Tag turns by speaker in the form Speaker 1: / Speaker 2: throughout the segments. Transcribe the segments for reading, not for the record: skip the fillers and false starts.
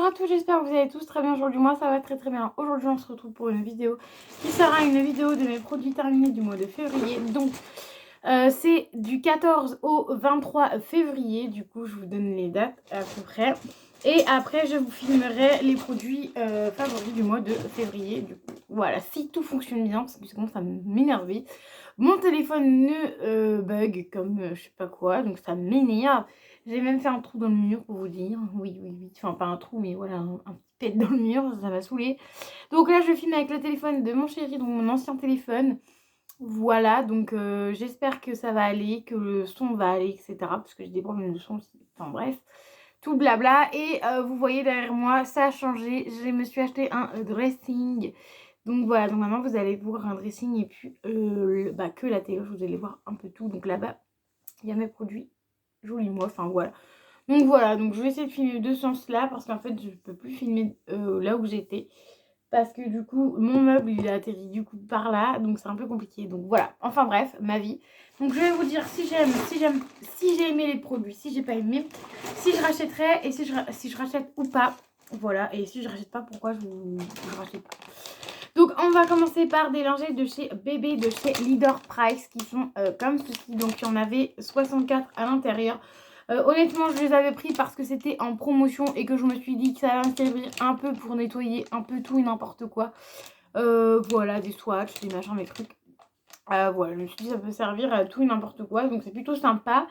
Speaker 1: Bonjour à tous, j'espère que vous allez tous très bien aujourd'hui. Moi ça va très bien. Aujourd'hui on se retrouve pour une vidéo qui sera une vidéo de mes produits terminés du mois de février. Donc c'est du 14 au 23 février. Du coup je vous donne les dates à peu près. Et après je vous filmerai les produits favoris du mois de février. Du coup voilà, si tout fonctionne bien, parce que ça commence à m'énerver. Mon téléphone ne bug comme je sais pas quoi, donc ça m'énerve. J'ai même fait un trou dans le mur pour vous dire. Oui. Enfin, pas un trou, mais voilà, un petit pet dans le mur, ça m'a saoulé. Donc là, je filme avec le téléphone de mon chéri, donc mon ancien téléphone. Voilà, donc j'espère que ça va aller, que le son va aller, etc. Parce que j'ai des problèmes de son aussi. Enfin bref, tout le blabla. Et vous voyez derrière moi, ça a changé. Je me suis acheté un dressing. Donc voilà, donc maintenant vous allez voir un dressing et puis que la télé, vous allez voir un peu tout. Donc là-bas, il y a mes produits. Joli moi, enfin voilà. Donc voilà, donc je vais essayer de filmer de ce sens-là parce qu'en fait je peux plus filmer là où j'étais. Parce que du coup mon meuble il a atterri du coup par là, donc c'est un peu compliqué. Donc voilà, enfin bref, ma vie. Donc je vais vous dire si j'ai aimé les produits, si j'ai pas aimé, si je rachèterai et si je rachète ou pas. Voilà, et si je rachète pas, pourquoi je rachète pas. Donc on va commencer par des lingettes de chez Bébé, de chez Leader Price qui sont comme ceci. Donc il y en avait 64 à l'intérieur. Honnêtement je les avais pris parce que c'était en promotion et que je me suis dit que ça allait me servir un peu pour nettoyer un peu tout et n'importe quoi. Voilà, des swatchs, des machins, des trucs. Voilà, je me suis dit ça peut servir à tout et n'importe quoi, donc c'est plutôt sympa.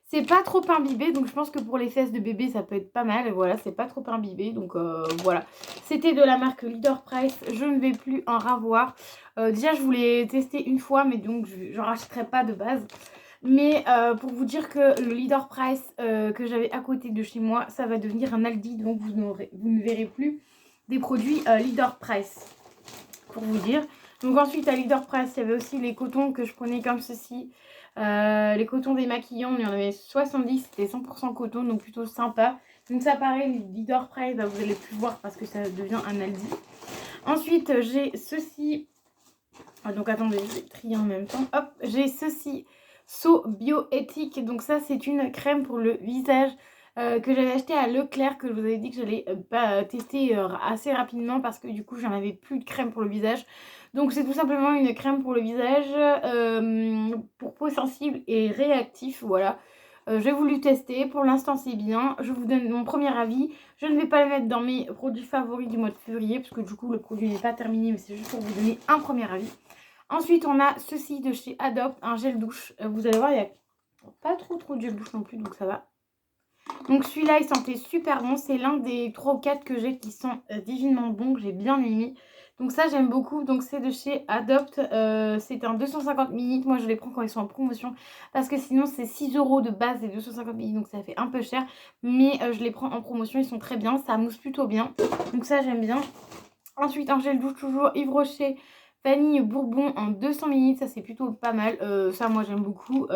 Speaker 1: C'est pas trop imbibé, donc je pense que pour les fesses de bébé ça peut être pas mal. Voilà, c'est pas trop imbibé, donc voilà. C'était de la marque Leader Price, je ne vais plus en ravoir. Déjà je voulais tester une fois, mais donc je n'en rachèterai pas de base. Mais pour vous dire que le Leader Price que j'avais à côté de chez moi, ça va devenir un Aldi, donc vous ne verrez plus des produits Leader Price, pour vous dire. Donc ensuite à Leader Price, il y avait aussi les cotons que je prenais comme ceci. Les cotons démaquillants, il y en avait 70, c'était 100% coton, donc plutôt sympa. Donc ça pareil, Leader Price, vous allez plus voir parce que ça devient un Aldi. Ensuite j'ai ceci. Donc attendez, je vais trier en même temps. Hop, j'ai ceci. So Bioéthique. Donc ça c'est une crème pour le visage que j'avais acheté à Leclerc, que je vous avais dit que j'allais tester assez rapidement parce que du coup j'en avais plus de crème pour le visage. Donc c'est tout simplement une crème pour le visage pour peau sensible et réactif, voilà. J'ai voulu tester, pour l'instant c'est bien, je vous donne mon premier avis. Je ne vais pas le mettre dans mes produits favoris du mois de février parce que du coup le produit n'est pas terminé, mais c'est juste pour vous donner un premier avis. Ensuite on a ceci de chez Adopt, un gel douche. Vous allez voir, il n'y a pas trop de gel douche non plus, donc ça va. Donc celui-là il sentait super bon, c'est l'un des 3 ou 4 que j'ai qui sont divinement bons, que j'ai bien aimé. Donc ça j'aime beaucoup, donc c'est de chez Adopt, c'est un 250 ml, moi je les prends quand ils sont en promotion parce que sinon c'est 6 € de base et 250 ml, donc ça fait un peu cher, mais je les prends en promotion, ils sont très bien, ça mousse plutôt bien, donc ça j'aime bien. Ensuite un gel douche toujours Yves Rocher vanille bourbon en 200 ml, ça c'est plutôt pas mal, ça moi j'aime beaucoup.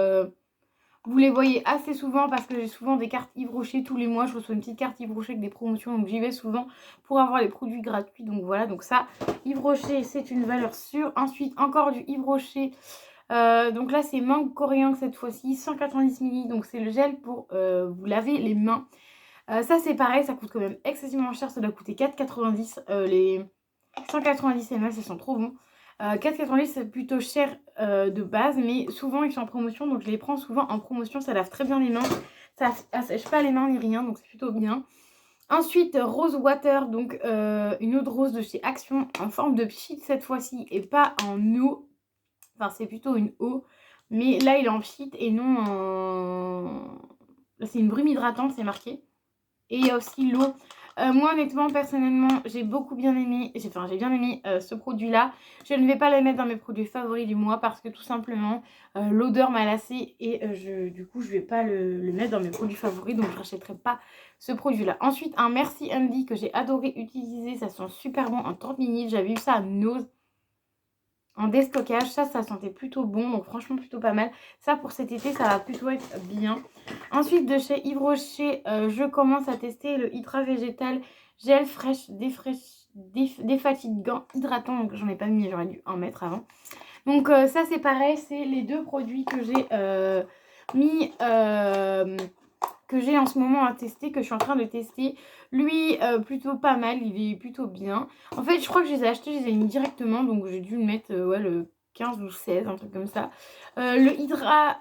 Speaker 1: Vous les voyez assez souvent parce que j'ai souvent des cartes Yves Rocher tous les mois. Je reçois une petite carte Yves Rocher avec des promotions, donc j'y vais souvent pour avoir les produits gratuits. Donc voilà, donc ça, Yves Rocher, c'est une valeur sûre. Ensuite, encore du Yves Rocher. Donc là, c'est mangue coriandre cette fois-ci, 190 ml. Donc c'est le gel pour vous laver les mains. Ça, c'est pareil, ça coûte quand même excessivement cher. Ça doit coûter 4,90. Les 190 ml, ils sont trop bons. 4,90 c'est plutôt cher de base, mais souvent ils sont en promotion, donc je les prends souvent en promotion. Ça lave très bien les mains, ça assèche pas les mains ni rien, donc c'est plutôt bien. Ensuite Rose Water, donc une eau de rose de chez Action en forme de pchit cette fois-ci et pas en eau. Enfin c'est plutôt une eau, mais là il est en pchit et non en... Là c'est une brume hydratante, c'est marqué. Et il y a aussi l'eau. Moi honnêtement personnellement j'ai beaucoup bien aimé, j'ai bien aimé ce produit là. Je ne vais pas le mettre dans mes produits favoris du mois parce que tout simplement l'odeur m'a lassée et du coup je vais pas le mettre dans mes produits favoris, donc je rachèterai pas ce produit là. Ensuite un Merci Andy que j'ai adoré utiliser, ça sent super bon en 30 minutes, j'avais eu ça à Nose en déstockage, ça sentait plutôt bon, donc franchement plutôt pas mal. Ça pour cet été ça va plutôt être bien. Ensuite de chez Yves Rocher, je commence à tester le Hydra Végétal gel fraîche défatigant hydratant, donc j'en ai pas mis, j'aurais dû en mettre avant. Donc ça c'est pareil, c'est les deux produits que j'ai mis que j'ai en ce moment à tester, que je suis en train de tester. Lui, plutôt pas mal, il est plutôt bien. En fait, je crois que je les ai achetés, je les ai mis directement, donc j'ai dû le mettre ouais, le 15 ou 16, un truc comme ça. Le Hydra,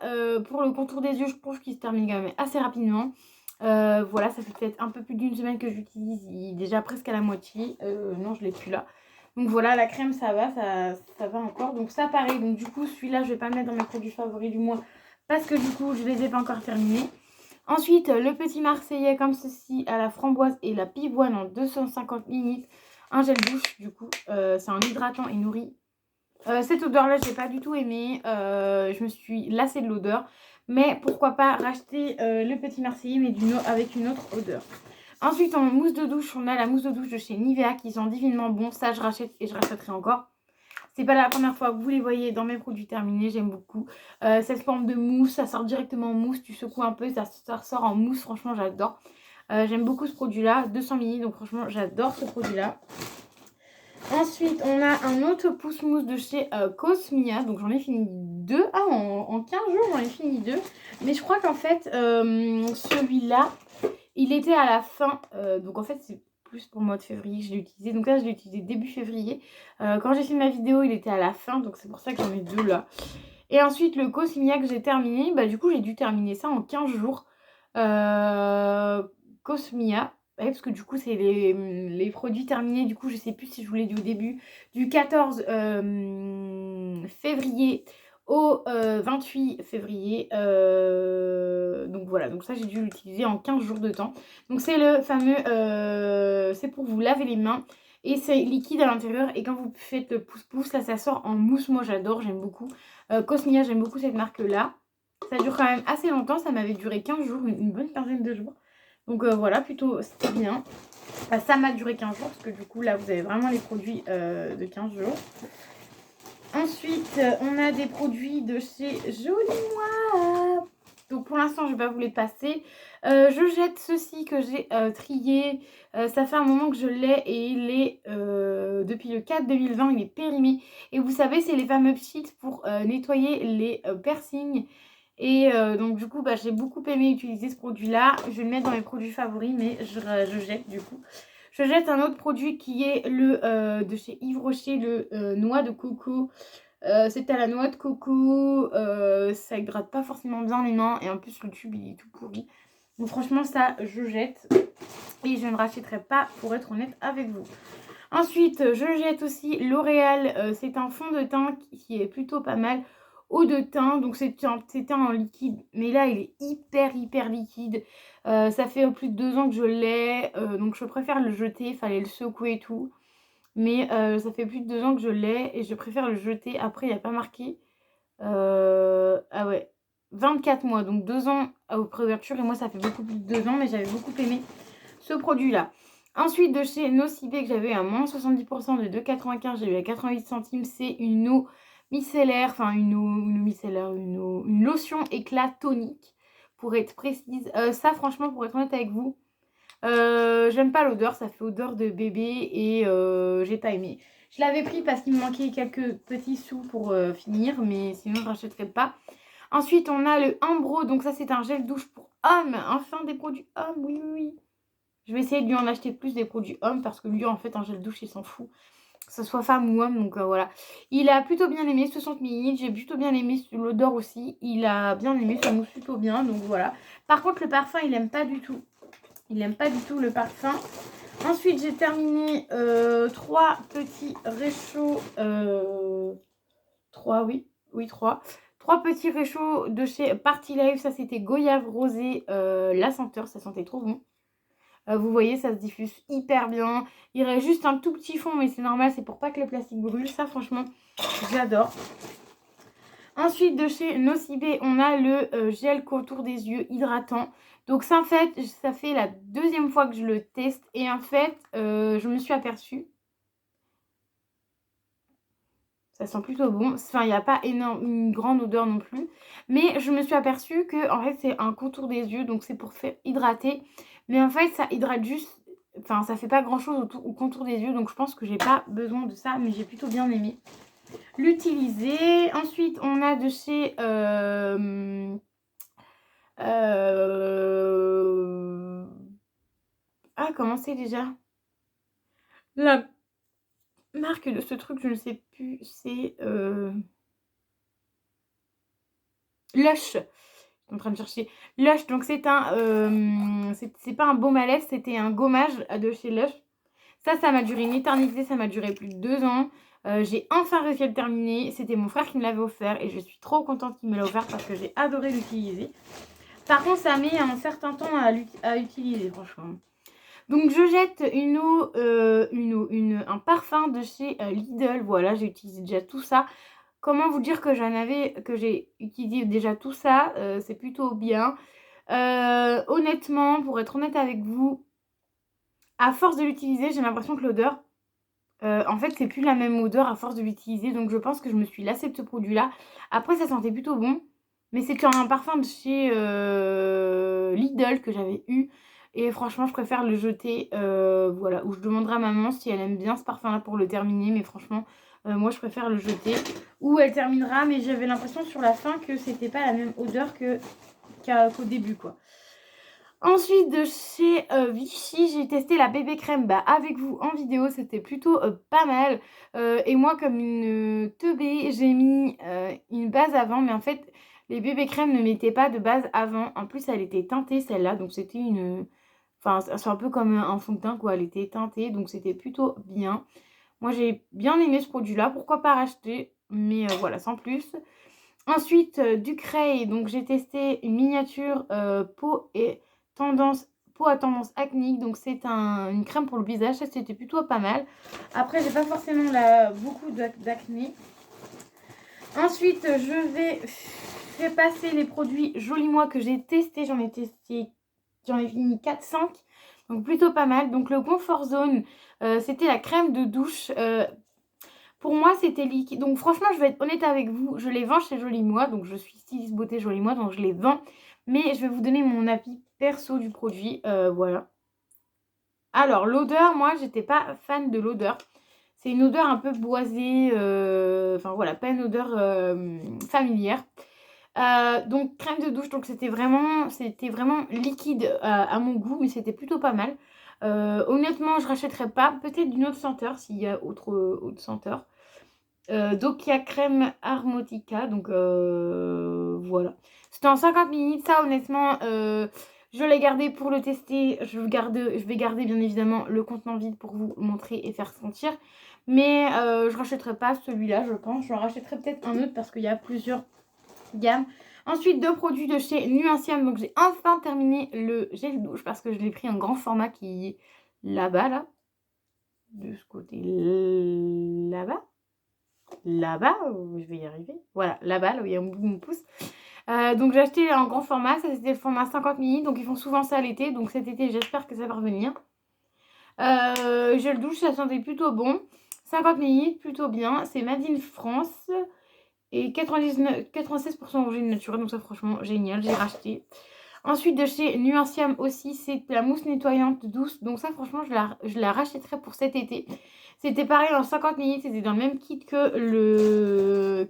Speaker 1: pour le contour des yeux, je trouve qu'il se termine quand même assez rapidement. Voilà, ça fait peut-être un peu plus d'une semaine que j'utilise, il est déjà presque à la moitié. Non, je l'ai plus là. Donc voilà, la crème, ça va, ça va encore. Donc ça, pareil, donc du coup, celui-là, je vais pas le mettre dans mes produits favoris du mois parce que du coup, je les ai pas encore terminés. Ensuite, le petit Marseillais comme ceci à la framboise et la pivoine en 250 ml. Un gel douche, du coup, c'est un hydratant et nourri. Cette odeur-là, je n'ai pas du tout aimé. Je me suis lassée de l'odeur. Mais pourquoi pas racheter le petit Marseillais, mais avec une autre odeur. Ensuite, en mousse de douche, on a la mousse de douche de chez Nivea qui sent divinement bon. Ça, je rachète et je rachèterai encore. C'est pas la première fois que vous les voyez dans mes produits terminés, j'aime beaucoup. Cette forme de mousse, ça sort directement en mousse, tu secoues un peu, ça ressort en mousse, franchement j'adore. J'aime beaucoup ce produit-là, 200 ml, donc franchement j'adore ce produit-là. Ensuite, on a un autre pouce mousse de chez Cosmia, donc j'en ai fini 2. Ah, en 15 jours, j'en ai fini 2. Mais je crois qu'en fait, celui-là, il était à la fin, donc en fait c'est plus pour le mois de février que je l'ai utilisé. Donc là, je l'ai utilisé début février. Quand j'ai fait ma vidéo, il était à la fin. Donc c'est pour ça que j'en ai 2 là. Et ensuite, le Cosmia que j'ai terminé. Bah, du coup, j'ai dû terminer ça en 15 jours. Cosmia. Ouais, parce que du coup, c'est les produits terminés. Du coup, je sais plus si je vous l'ai dit au début. Du 14 février au 28 février. Donc voilà, donc ça j'ai dû l'utiliser en 15 jours de temps. Donc c'est le fameux, c'est pour vous laver les mains. Et c'est liquide à l'intérieur. Et quand vous faites le pouce-pouce, là ça sort en mousse. Moi j'adore, j'aime beaucoup. Cosmia, j'aime beaucoup cette marque-là. Ça dure quand même assez longtemps. Ça m'avait duré 15 jours, une bonne quinzaine de jours. Donc voilà, plutôt c'était bien. Ça m'a duré 15 jours parce que du coup là vous avez vraiment les produits de 15 jours. Ensuite, on a des produits de chez Joli Moi. Donc pour l'instant, je ne vais pas vous les passer. Je jette ceci que j'ai trié. Ça fait un moment que je l'ai et il est depuis le 4 2020, il est périmé. Et vous savez, c'est les fameux sheets pour nettoyer les piercings. Et donc du coup, bah, j'ai beaucoup aimé utiliser ce produit-là. Je vais le mettre dans mes produits favoris, mais je jette du coup. Je jette un autre produit qui est le de chez Yves Rocher, le noix de coco. C'est à la noix de coco. Ça hydrate pas forcément bien les mains. Et en plus, le tube, il est tout pourri. Donc franchement, ça, je jette. Et je ne rachèterai pas, pour être honnête avec vous. Ensuite, je jette aussi L'Oréal. C'est un fond de teint qui est plutôt pas mal. Eau de teint, donc c'est un teint en liquide, mais là il est hyper liquide. Ça fait plus de 2 ans que je l'ai, donc je préfère le jeter, il fallait le secouer et tout. Mais ça fait plus de 2 ans que je l'ai et je préfère le jeter. Après il n'y a pas marqué. Ah ouais, 24 mois, donc 2 ans aux préouverture et moi ça fait beaucoup plus de 2 ans, mais j'avais beaucoup aimé ce produit là. Ensuite, de chez Nocibé, que j'avais à moins 70% de 2,95, j'ai eu à 88 centimes. C'est une eau micellaire, enfin une lotion éclat tonique, pour être précise. Ça, franchement, pour être honnête avec vous, j'aime pas l'odeur, ça fait odeur de bébé et j'ai pas aimé. Je l'avais pris parce qu'il me manquait quelques petits sous pour finir, mais sinon je ne rachèterai pas. Ensuite, on a le Ambro, donc ça c'est un gel douche pour hommes, enfin des produits hommes, oui. Je vais essayer de lui en acheter plus des produits hommes parce que lui, en fait, un gel douche, il s'en fout. Que ce soit femme ou homme, donc voilà. Il a plutôt bien aimé 60 ml. J'ai plutôt bien aimé l'odeur aussi. Il a bien aimé, ça mousse plutôt bien, donc voilà. Par contre, le parfum, il aime pas du tout. Il aime pas du tout le parfum. Ensuite, j'ai terminé 3 petits réchauds. 3, oui, 3. 3 petits réchauds de chez Party Life. Ça, c'était goyave rosé. La senteur, ça sentait trop bon. Vous voyez, ça se diffuse hyper bien. Il reste juste un tout petit fond, mais c'est normal, c'est pour pas que le plastique brûle. Ça, franchement, j'adore. Ensuite, de chez Nocibé, on a le gel contour des yeux hydratant. Donc ça, en fait, ça fait la 2e fois que je le teste. Et en fait, je me suis aperçue. Ça sent plutôt bon. Enfin, il n'y a pas une grande odeur non plus. Mais je me suis aperçue que, en fait, c'est un contour des yeux. Donc, c'est pour faire hydrater. Mais en fait, ça hydrate juste. Enfin, ça fait pas grand chose au contour des yeux. Donc, je pense que j'ai pas besoin de ça. Mais j'ai plutôt bien aimé l'utiliser. Ensuite, on a de chez comment c'est déjà. La marque de ce truc, je ne sais plus, c'est Lush. Je suis en train de chercher Lush, donc c'est c'est pas un baume à lèvres, c'était un gommage de chez Lush. Ça m'a duré une éternité, ça m'a duré plus de 2 ans. J'ai enfin réussi à le terminer. C'était mon frère qui me l'avait offert et je suis trop contente qu'il me l'ait offert parce que j'ai adoré l'utiliser. Par contre, ça met un certain temps à utiliser, franchement. Donc, je jette un parfum de chez Lidl. Voilà, j'ai utilisé déjà tout ça. Comment vous dire que j'ai utilisé déjà tout ça, c'est plutôt bien. Honnêtement, pour être honnête avec vous, à force de l'utiliser, j'ai l'impression que l'odeur, en fait, c'est plus la même odeur à force de l'utiliser. Donc, je pense que je me suis lassée de ce produit-là. Après, ça sentait plutôt bon. Mais c'est un parfum de chez Lidl que j'avais eu. Et franchement, je préfère le jeter. Voilà, où je demanderai à maman si elle aime bien ce parfum-là pour le terminer. Mais franchement, moi, je préfère le jeter. Ou elle terminera. Mais j'avais l'impression sur la fin que c'était pas la même odeur qu'au début, quoi. Ensuite, de chez Vichy, j'ai testé la bébé crème avec vous en vidéo. C'était plutôt pas mal. Et moi, comme une teubée, j'ai mis une base avant. Mais en fait, les bébés crèmes ne mettaient pas de base avant. En plus, elle était teintée, celle-là. Donc, c'était une... Enfin, c'est un peu comme un fond de teint, quoi. Elle était teintée. Donc, c'était plutôt bien. Moi, j'ai bien aimé ce produit-là. Pourquoi pas racheter? Mais voilà, sans plus. Ensuite, du Cray. Donc, j'ai testé une miniature peau à tendance acnéique. Donc, c'est une crème pour le visage. Ça, c'était plutôt pas mal. Après, j'ai pas forcément beaucoup d'acné. Ensuite, je vais faire passer les produits Joli Moi que j'ai testés. J'en ai mis 4-5. Donc, plutôt pas mal. Donc, le Comfort Zone, c'était la crème de douche. Pour moi, c'était liquide. Donc, franchement, je vais être honnête avec vous. Je les vends chez Joli Moi. Donc, je suis styliste beauté Joli Moi. Donc, je les vends. Mais je vais vous donner mon avis perso du produit. Voilà. Alors, l'odeur, moi, j'étais pas fan de l'odeur. C'est une odeur un peu boisée. Enfin, voilà, pas une odeur familière. Donc, crème de douche. Donc, c'était vraiment liquide à mon goût. Mais c'était plutôt pas mal. Honnêtement, je rachèterais pas. Peut-être d'une autre senteur, s'il y a autre senteur. Dokia crème Armotica. Donc, voilà. C'était en 50 ml. Ça, honnêtement, je l'ai gardé pour le tester. Je vais garder, bien évidemment, le contenant vide pour vous montrer et faire sentir. Mais je rachèterai pas celui-là, je pense. Je rachèterai peut-être un autre parce qu'il y a plusieurs gammes. Ensuite, 2 produits de chez Nuanciam. Donc, j'ai enfin terminé le gel douche parce que je l'ai pris en grand format qui est là-bas, là. De ce côté là-bas. Là-bas, je vais y arriver. Voilà, là-bas, là où il y a mon pouce. Donc, j'ai acheté en grand format. Ça, c'était le format 50 ml. Donc, ils font souvent ça l'été. Donc, cet été, j'espère que ça va revenir. Gel douche, ça sentait plutôt bon. 50 ml, plutôt bien. C'est Made in France. Et 96% origine naturelle. Donc, ça, franchement, génial. J'ai racheté. Ensuite, de chez Nuanciam aussi, c'est la mousse nettoyante douce. Donc, ça, franchement, je la rachèterai pour cet été. C'était pareil en 50 ml. C'était dans le même kit que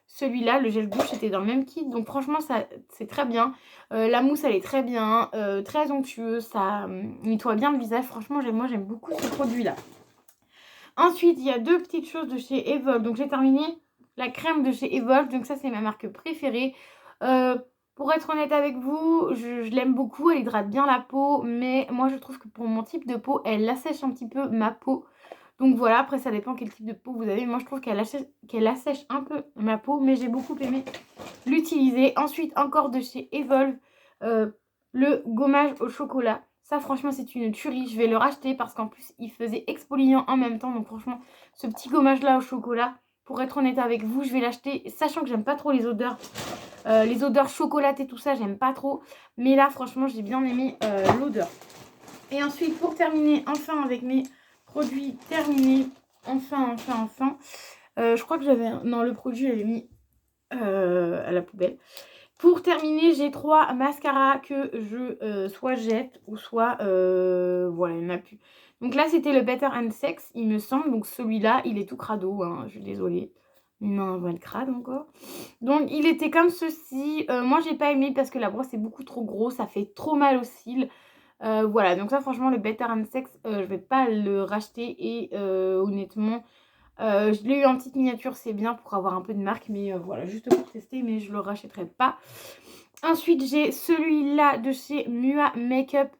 Speaker 1: celui-là. Le gel douche, c'était dans le même kit. Donc, franchement, ça, c'est très bien. La mousse, elle est très bien. Très onctueuse. Ça nettoie bien le visage. Franchement, moi, j'aime beaucoup ce produit-là. Ensuite, il y a 2 petites choses de chez Evolve. Donc, j'ai terminé la crème de chez Evolve. Donc, ça, c'est ma marque préférée. Pour être honnête avec vous, je l'aime beaucoup. Elle hydrate bien la peau. Mais moi, je trouve que pour mon type de peau, elle assèche un petit peu ma peau. Donc, voilà. Après, ça dépend quel type de peau vous avez. Moi, je trouve qu'elle assèche un peu ma peau. Mais j'ai beaucoup aimé l'utiliser. Ensuite, encore de chez Evolve, le gommage au chocolat. Ça, franchement, c'est une tuerie. Je vais le racheter parce qu'en plus, il faisait exfoliant en même temps. Donc, franchement, ce petit gommage-là au chocolat, pour être honnête avec vous, je vais l'acheter. Sachant que j'aime pas trop les odeurs. Les odeurs chocolatées, tout ça, j'aime pas trop. Mais là, franchement, j'ai bien aimé l'odeur. Et ensuite, pour terminer, enfin, avec mes produits terminés. Enfin. Je crois que j'avais... Non, le produit, j'avais mis à la poubelle. Pour terminer, j'ai 3 mascaras que je soit jette ou soit... voilà, il n'y en a plus. Donc là, c'était le Better and Sex, il me semble. Donc celui-là, il est tout crado. Hein, je suis désolée. Non, on va le crade encore. Donc, il était comme ceci. Moi, j'ai pas aimé parce que la brosse est beaucoup trop grosse. Ça fait trop mal aux cils. Voilà, donc ça franchement le Better Sex, je vais pas le racheter et honnêtement, je l'ai eu en petite miniature, c'est bien pour avoir un peu de marque, mais voilà, juste pour tester, mais je le rachèterai pas. Ensuite, j'ai celui-là de chez Mua Makeup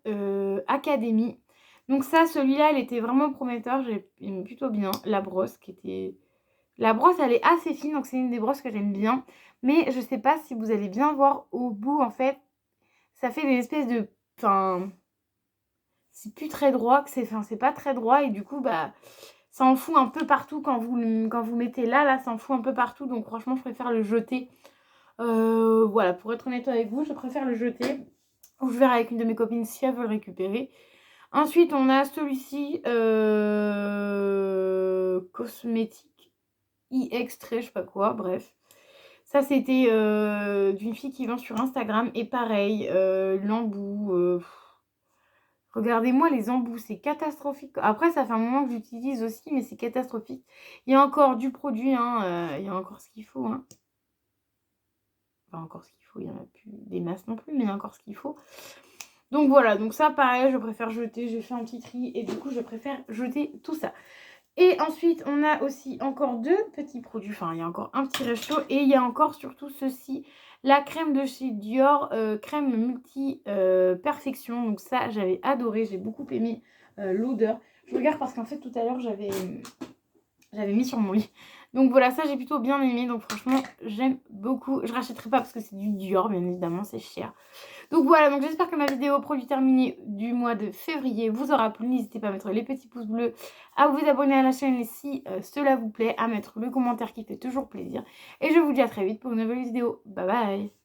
Speaker 1: Academy. Donc ça, celui-là, il était vraiment prometteur, j'aime plutôt bien. La brosse qui était... La brosse, elle est assez fine, donc c'est une des brosses que j'aime bien. Mais je sais pas si vous allez bien voir au bout, en fait, ça fait des espèces de... Enfin, c'est plus très droit, enfin, c'est pas très droit, et du coup, bah, ça en fout un peu partout quand vous mettez là, ça en fout un peu partout. Donc franchement, je préfère le jeter. Voilà, pour être honnête avec vous, je préfère le jeter. Ou je verrai avec une de mes copines si elle veut le récupérer. Ensuite, on a celui-ci, cosmétique e-extrait, je sais pas quoi, bref. Ça, c'était d'une fille qui vend sur Instagram. Et pareil, l'embout. Regardez-moi les embouts, c'est catastrophique. Après, ça fait un moment que j'utilise aussi, mais c'est catastrophique. Il y a encore du produit, hein, il y a encore ce qu'il faut. Hein. Enfin, encore ce qu'il faut, il n'y en a plus des masses non plus, mais il y a encore ce qu'il faut. Donc voilà, donc ça pareil, je préfère jeter, j'ai fait un petit tri et du coup je préfère jeter tout ça. Et ensuite on a aussi encore deux petits produits, enfin il y a encore un petit resto et il y a encore surtout ceci, la crème de chez Dior, crème multi perfection. Donc ça j'avais adoré, j'ai beaucoup aimé l'odeur. Je regarde parce qu'en fait tout à l'heure j'avais mis sur mon lit. Donc voilà, ça j'ai plutôt bien aimé. Donc franchement, j'aime beaucoup. Je rachèterai pas parce que c'est du Dior, bien évidemment, c'est cher. Donc voilà, donc j'espère que ma vidéo produit terminé du mois de février vous aura plu. N'hésitez pas à mettre les petits pouces bleus, à vous abonner à la chaîne si cela vous plaît, à mettre le commentaire qui fait toujours plaisir. Et je vous dis à très vite pour une nouvelle vidéo. Bye bye!